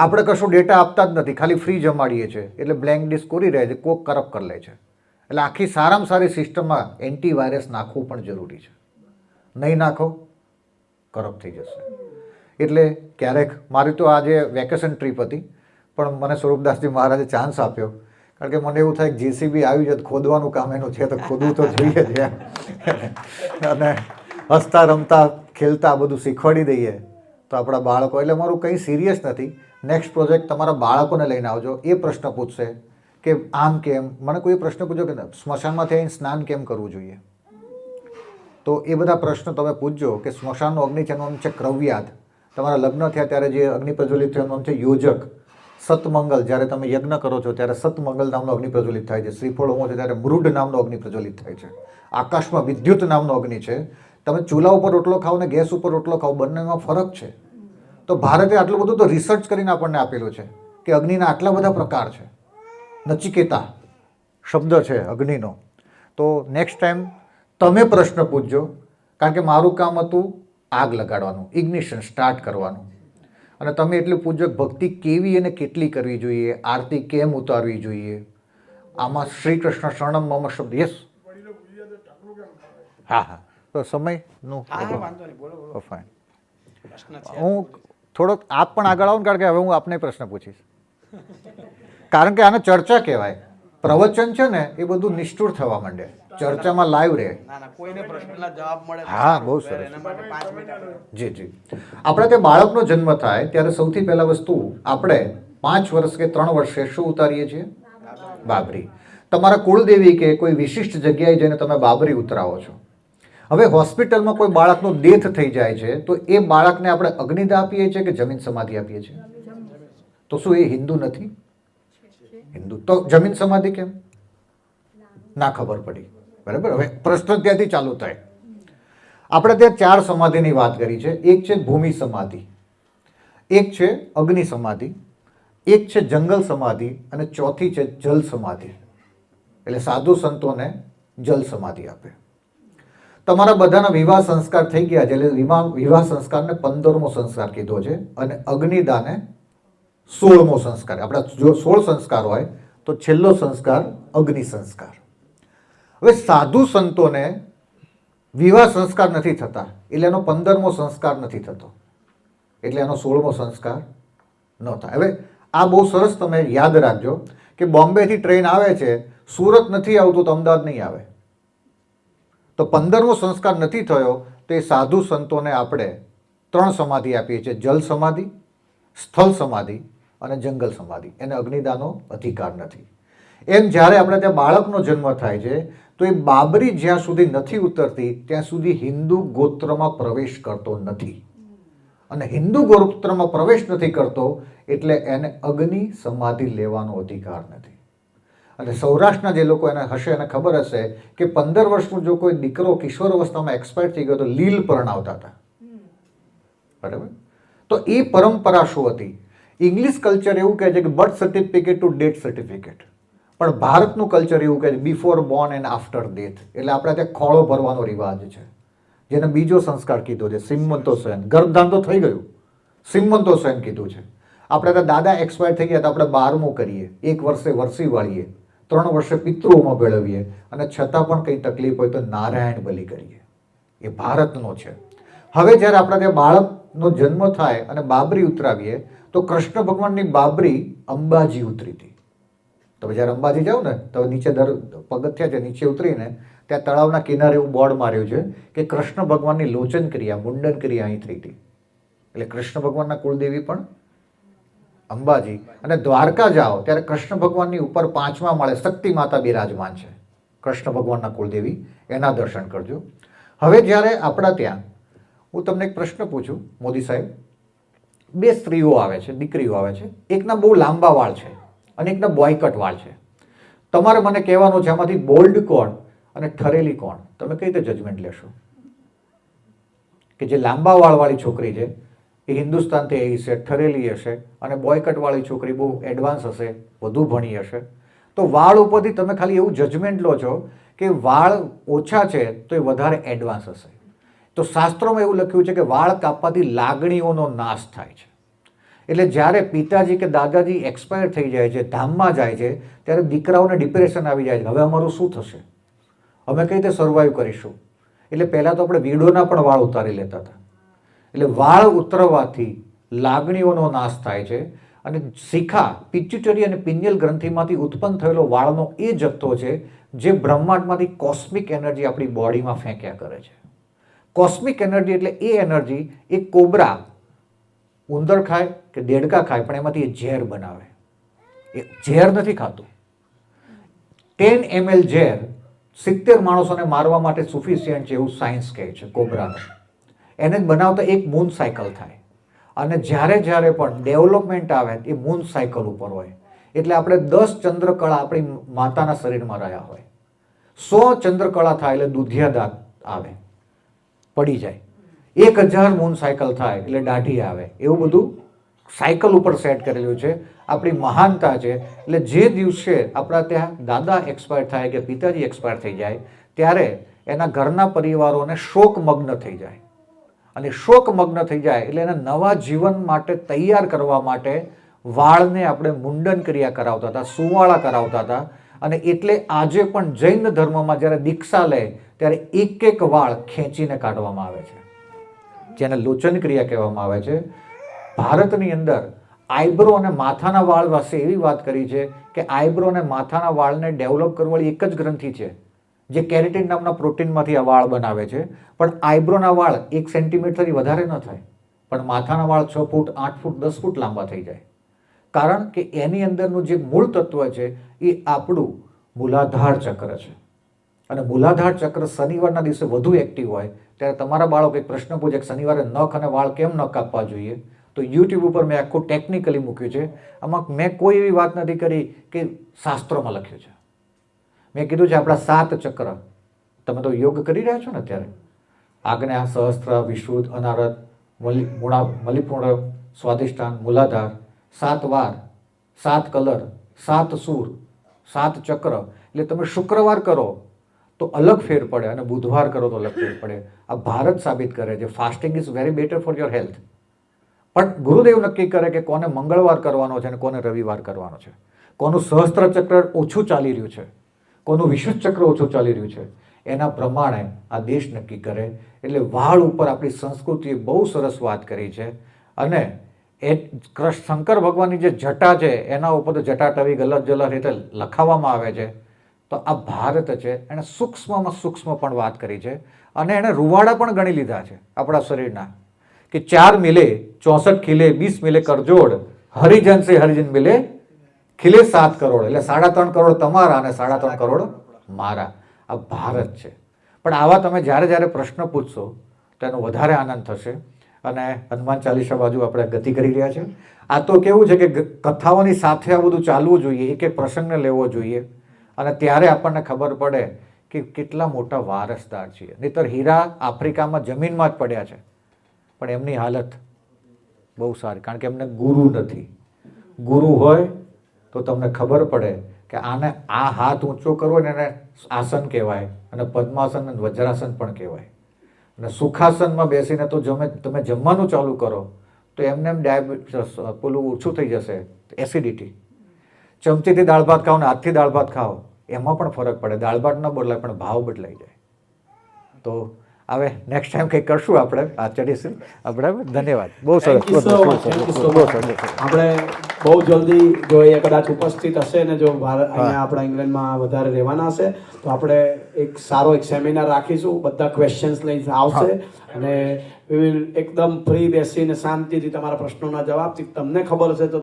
આપણે કશું ડેટા આપતા જ નથી, ખાલી ફ્રી જમાડીએ છીએ, એટલે બ્લેન્ક ડિસ્ક કોરી રહે છે, કોક કરપ્ટ કરી લે છે. એટલે આખી સારામાં સારી સિસ્ટમમાં એન્ટીવાયરસ નાખવું પણ જરૂરી છે. નહીં નાખો કરપ્ટ થઈ જશે. એટલે ક્યારેક મારી તો આજે વેકેશન ટ્રીપ હતી, પણ મને સ્વરૂપદાસજી મહારાજે ચાન્સ આપ્યો, કારણ કે મને એવું થાય કે જેસીબી આવ્યું છે તો ખોદવાનું કામ એનું છે, તો ખોદવું તો જોઈએ છે. અને હસતા રમતા ખેલતા બધું શીખવાડી દઈએ તો આપણા બાળકો, એટલે મારું કંઈ સિરિયસ નથી. નેક્સ્ટ પ્રોજેક્ટ તમારા બાળકોને લઈને આવજો, એ પ્રશ્ન પૂછશે કે આમ કેમ, મને કોઈ પ્રશ્ન પૂછો કે સ્મશાનમાંથી આવીને સ્નાન કેમ કરવું જોઈએ, તો એ બધા પ્રશ્નો તમે પૂછજો કે સ્મશાનનો અગ્નિ છે, એનું નામ છે ક્રવ્યાદ. તમારા લગ્ન થયા ત્યારે જે અગ્નિ પ્રજ્વલિત થયું એનું નામ છે યોજક. સતમંગલ, જ્યારે તમે યજ્ઞ કરો છો ત્યારે સતમંગલ નામનો અગ્નિ પ્રજ્વલિત થાય છે. શ્રીફળ હોમો છે ત્યારે મૃડ નામનો અગ્નિ પ્રજ્વલિત થાય છે. આકાશમાં વિદ્યુત નામનો અગ્નિ છે. તમે ચૂલા ઉપર રોટલો ખાઓ ને ગેસ ઉપર રોટલો ખાઓ, બંનેમાં ફરક છે. તો ભારતે આટલું બધું તો રિસર્ચ કરીને આપણને આપેલું છે કે અગ્નિના આટલા બધા પ્રકાર છે. નચિકેતા શબ્દ છે અગ્નિનો. તો નેક્સ્ટ ટાઈમ તમે પ્રશ્ન પૂછજો, કારણ કે મારું કામ હતું આગ લગાડવાનું, ઇગ્નિશન સ્ટાર્ટ કરવાનું. અને તમે એટલું પૂછજો ભક્તિ કેવી અને કેટલી કરવી જોઈએ, આરતી કેમ ઉતારવી જોઈએ. આમાં શ્રી કૃષ્ણ શરણમ મમ શબ્દ. યસ, હા હા, તો સમયનું ફાઇન. હું થોડોક આપ પણ આગળ આવું, કારણ કે હવે હું આપને પ્રશ્ન પૂછીશ, કારણ કે આને ચર્ચા કહેવાય. પ્રવચન છે ને એ બધું નિષ્ઠુર થવા માંડે, ચર્ચામાં લાઈવ રહે. હા, બહુ સરસ. જી જી. આપણે તે બાળકનો જન્મ થાય ત્યારે સૌથી પહેલા વસ્તુ આપણે 5 વર્ષ કે 3 વર્ષે શું ઉતારીએ છીએ? બાબરી. તમારા કુળદેવી કે કોઈ વિશિષ્ટ જગ્યાએ જઈને તમે બાબરી ઉતરાવો છો. હવે હોસ્પિટલમાં કોઈ બાળકનો ડેથ થઈ જાય છે તો એ બાળકને આપણે અગ્નિદાહ આપીએ છીએ કે જમીન સમાધિ આપીએ છીએ? તો શું એ હિન્દુ નથી? હિન્દુ. તો જમીન સમાધિ કેમ? ના ખબર પડી. બરાબર. હવે પ્રશ્ન ત્યાંથી ચાલુ થાય. આપણે ત્યાં 4 સમાધિની વાત કરી છે. એક છે ભૂમિ સમાધિ, એક છે અગ્નિ સમાધિ, એક છે જંગલ સમાધિ, અને ચોથી છે જલ સમાધિ. એટલે સાધુ સંતોને જલ સમાધિ આપે. તમારા બધાના વિવાહ સંસ્કાર થઈ ગયા છે, એટલે વિવાહ સંસ્કારને 15મો સંસ્કાર કીધો છે, અને અગ્નિદાને 16મો સંસ્કાર. આપણા જો 16 સંસ્કાર હોય તો છેલ્લો સંસ્કાર અગ્નિ સંસ્કાર. હવે સાધુ સંતોને વિવાહ સંસ્કાર નથી થતા, એટલે એનો 15મો સંસ્કાર નથી થતો, એટલે એનો 16મો સંસ્કાર ન થાય. હવે આ બહુ સરસ તમે યાદ રાખજો કે બોમ્બેથી ટ્રેન આવે છે, સુરત નથી આવતું તો અમદાવાદ નહીં આવે. તો 15મો સંસ્કાર નથી થયો તો એ સાધુ સંતોને આપણે 3 સમાધિ આપીએ છીએ: જલ સમાધિ, સ્થળ સમાધિ અને જંગલ સમાધિ. એને અગ્નિદાનનો અધિકાર નથી. એમ જ્યારે આપણે ત્યાં બાળકનો જન્મ થાય છે તો એ બાબરી જ્યાં સુધી નથી ઉતરતી ત્યાં સુધી હિન્દુ ગોત્રમાં પ્રવેશ કરતો નથી. અને હિન્દુ ગોત્રમાં પ્રવેશ નથી કરતો એટલે એને અગ્નિ સમાધિ લેવાનો અધિકાર નથી. અને સૌરાષ્ટ્રના જે લોકો એને હશે એને ખબર હશે કે 15 વર્ષનો જો કોઈ દીકરો કિશોર અવસ્થામાં એક્સપાયર થઈ ગયો તો લીલ પરણાવતા હતા. બરાબર. તો એ પરંપરા શું હતી? ઇંગ્લિશ કલ્ચર એવું કહે છે કે birth certificate to death certificate, પણ ભારતનું કલ્ચર એવું કહે છે before born and after death. એટલે આપણે ત્યાં ખોળો ભરવાનો રિવાજ છે, જેને બીજો સંસ્કાર કીધો છે સિમંતો સેન. ગર્ભધાન તો થઈ ગયું, સિમંતો સેન કીધું છે. આપણે ત્યાં દાદા એક્સપાયર થઈ ગયા તો આપણે 12મું કરીએ, 1 વર્ષે વરસી વાળીએ, 3 વર્ષે પિતૃઓમાં ભેળવીએ, અને છતાં પણ કંઈ તકલીફ હોય તો નારાયણ બલિ કરીએ. એ ભારતનો છે. હવે જ્યારે આપણે ત્યાં બાળકનો જન્મ થાય અને બાબરી ઉતરાવીએ તો કૃષ્ણ ભગવાનની બાબરી અંબાજી ઉતરી હતી. તમે જ્યારે અંબાજી જાઓ ને તો નીચે પગથિયા છે, નીચે ઉતરીને ત્યાં તળાવના કિનારે એવું બોર્ડ માર્યું છે કે કૃષ્ણ ભગવાનની લોચન ક્રિયા, મુંડન ક્રિયા અહીં થઈ હતી. એટલે કૃષ્ણ ભગવાનના કુળદેવી પણ અંબાજી. અને દ્વારકા જાઓ ત્યારે કૃષ્ણ ભગવાનની ઉપર 5મા માળે શક્તિ માતા બિરાજમાન છે, કૃષ્ણ ભગવાનના કુળદેવી. એના દર્શન કરજો. હવે જ્યારે આપણા ત્યાં હું તમને એક પ્રશ્ન પૂછું, મોદી સાહેબ, 2 સ્ત્રીઓ આવે છે, દીકરીઓ આવે છે, એકના બહુ લાંબા વાળ છે અને એકના બોયકટ વાળ છે. તમારે મને કહેવાનું છે આમાંથી બોલ્ડ કોણ અને ઠરેલી કોણ? તમે કઈ રીતે જજમેન્ટ લેશો કે જે લાંબા વાળવાળી છોકરી છે એ હિન્દુસ્તાનથી આવી છે, ઠરેલી હશે, અને બોયકટવાળી છોકરી બહુ એડવાન્સ હશે, વધુ ભણી હશે? તો વાળ ઉપરથી તમે ખાલી એવું જજમેન્ટ લો છો કે વાળ ઓછા છે તો એ વધારે એડવાન્સ હશે. તો શાસ્ત્રોમાં એવું લખ્યું છે કે વાળ કાપવાથી લાગણીઓનો નાશ થાય છે. એટલે જ્યારે પિતાજી કે દાદાજી એક્સપાયર થઈ જાય છે, ધામમાં જાય છે, ત્યારે દીકરાઓને ડિપ્રેશન આવી જાય છે. હવે અમારું શું થશે, અમે કઈ રીતે સર્વાઈવ કરીશું? એટલે પહેલાં તો આપણે વીડોના પણ વાળ ઉતારી લેતા હતા. એટલે વાળ ઉતરવાથી લાગણીઓનો નાશ થાય છે અને શિખા પિટ્યુટરી અને પિનિયલ ગ્રંથિમાંથી ઉત્પન્ન થયેલો વાળનો એ જથ્થો છે જે બ્રહ્માંડમાંથી કોસ્મિક એનર્જી આપણી બોડીમાં ફેંક્યા કરે છે. કોસ્મિક એનર્જી એટલે એ એનર્જી એ કોબરા ઉંદર ખાય કે દેડકા ખાય પણ એમાંથી એ ઝેર બનાવે. એ ઝેર નથી ખાતું. 10 ml ઝેર 70 માણસોને મારવા માટે સફિશિયન્ટ છે એવું સાયન્સ કહે છે કોબરાનો. એને જ બનાવતા એક મૂન સાયકલ થાય અને જ્યારે પણ ડેવલપમેન્ટ આવે એ મૂન સાયકલ ઉપર હોય. એટલે આપણે 10 ચંદ્રકળા આપણી માતાના શરીરમાં રહ્યા હોય, 100 ચંદ્રકળા થાય એટલે દુધિયા દાંત આવે, પડી જાય. 1000 મૂન સાયકલ થાય એટલે દાઢી આવે. એવું બધું સાયકલ ઉપર સેટ કરેલું છે. આપણી મહાનતા છે. એટલે જે દિવસે આપણા ત્યાં દાદા એક્સપાયર થાય કે પિતાજી એક્સપાયર થઈ જાય ત્યારે એના ઘરના પરિવારોને શોકમગ્ન થઈ જાય અને શોકમગ્ન થઈ જાય એટલે એને નવા જીવન માટે તૈયાર કરવા માટે વાળને આપણે મુંડન ક્રિયા કરાવતા હતા, સુવાળા કરાવતા હતા. અને એટલે આજે પણ જૈન ધર્મમાં જ્યારે દીક્ષા લે ત્યારે એક વાળ ખેંચીને કાઢવામાં આવે છે, જેને લોચન ક્રિયા કહેવામાં આવે છે. ભારતની અંદર આઈબ્રો અને માથાના વાળ પાસે એવી વાત કરી છે કે આઈબ્રો અને માથાના વાળને ડેવલપ કરવાવાળી એક જ ગ્રંથિ છે જે કેરેટિન નામના પ્રોટીનમાંથી આ વાળ બનાવે છે. પણ આઈબ્રોના વાળ 1 સેન્ટીમીટરથી વધારે ન થાય, પણ માથાના વાળ 6 ફૂટ 8 ફૂટ 10 ફૂટ લાંબા થઈ જાય. કારણ કે એની અંદરનું જે મૂળ તત્વ છે એ આપણું મૂલાધાર ચક્ર છે. અને મૂલાધાર ચક્ર શનિવારના દિવસે વધુ એક્ટિવ હોય ત્યારે તમારા બાળકો એક પ્રશ્ન પૂછે કે શનિવારે નખ અને વાળ કેમ ન કાપવા જોઈએ, તો યુટ્યુબ ઉપર મેં આખું ટેકનિકલી મૂક્યું છે. આમાં મેં કોઈ એવી વાત નથી કરી કે શાસ્ત્રોમાં લખ્યું છે. મેં કીધું છે આપણા 7 ચક્ર, તમે તો યોગ કરી રહ્યા છો ને અત્યારે, આજ્ઞા, સહસ્ત્ર, વિશુદ્ધ, અનારત, મલિપૂર્ણ, સ્વાધિષ્ઠાન, મૂલાધાર, 7 વાર, 7 કલર, 7 સૂર, 7 ચક્ર. એટલે તમે શુક્રવાર કરો તો અલગ ફેર પડે અને બુધવાર કરો તો અલગ ફેર પડે. આ ભારત સાબિત કરે છે fasting is very better for your health. પણ ગુરુદેવ નક્કી કરે કે કોને મંગળવાર કરવાનો છે અને કોને રવિવાર કરવાનો છે, કોનું સહસ્ત્ર ચક્ર ઓછું ચાલી રહ્યું છે, કોનું વિશુદ્ધ ચક્ર ઓછું ચાલી રહ્યું છે. એના પ્રમાણે આ દેશ નક્કી કરે. એટલે વાળ ઉપર આપણી સંસ્કૃતિએ બહુ સરસ વાત કરી છે. અને એ શંકર ભગવાનની જે જટા છે એના ઉપર તો જટાટવી ગલત જલર રીતે લખાવવામાં આવે છે. તો આ ભારત છે એણે સૂક્ષ્મમાં સૂક્ષ્મ પણ વાત કરી છે. અને એણે રૂવાડા પણ ગણી લીધા છે આપણા શરીરના કે 4 મિલે 64 ખીલે 20 મિલે કરજોડ, હરિજન સે હરિજન મિલે ખીલે 7 કરોડ. એટલે 3.5 કરોડ તમારા અને 3.5 કરોડ મારા. આ ભારત છે. પણ આવા તમે જ્યારે પ્રશ્ન પૂછશો તો એનો વધારે આનંદ થશે. અને હનુમાન ચાલીસા બાજુ આપણે ગતિ કરી રહ્યા છે. આ તો કેવું છે કે કથાઓની સાથે આ બધું ચાલવું જોઈએ, એક પ્રસંગને લેવો જોઈએ અને ત્યારે આપણને ખબર પડે કે કેટલા મોટા વારસદાર છીએ. નહીંતર હીરા આફ્રિકામાં જમીનમાં જ પડ્યા છે પણ એમની હાલત બહુ સારી, કારણ કે એમને ગુરુ નથી. ગુરુ હોય તો તમને ખબર પડે કે આને આ હાથ ઊંચો કરવો ને એને આસન કહેવાય અને પદ્માસન અને વજ્રાસન પણ કહેવાય. અને સુખાસનમાં બેસીને તો તમે જમવાનું ચાલુ કરો તો એમને એમ ડાયાબિટીસ પેલું ઓછું થઈ જશે, એસિડિટી. ચમચીથી દાળ ભાત ખાઓ ને હાથથી દાળ ભાત ખાઓ એમાં પણ ફરક પડે. દાળ ભાત ન બદલાય પણ ભાવ બદલાઈ જાય. તો હવે નેક્સ્ટ ટાઈમ કંઈક કરશું આપણે આચરીશું. બરાબર, ધન્યવાદ. બહુ સરસ. આપણે બહુ જલ્દી જો એ કદાચ ઉપસ્થિત હશે ને જો અહીંયા આપણા ઇંગ્લેન્ડમાં વધારે રહેવાના હશે તો આપણે એક સારો એક સેમિનાર રાખીશું. બધા ક્વેશ્ચન્સ લઈને આવશે અને એકદમ ફ્રી બેસીને શાંતિથી તમારા પ્રશ્નોના જવાબથી તમને ખબર હશે તો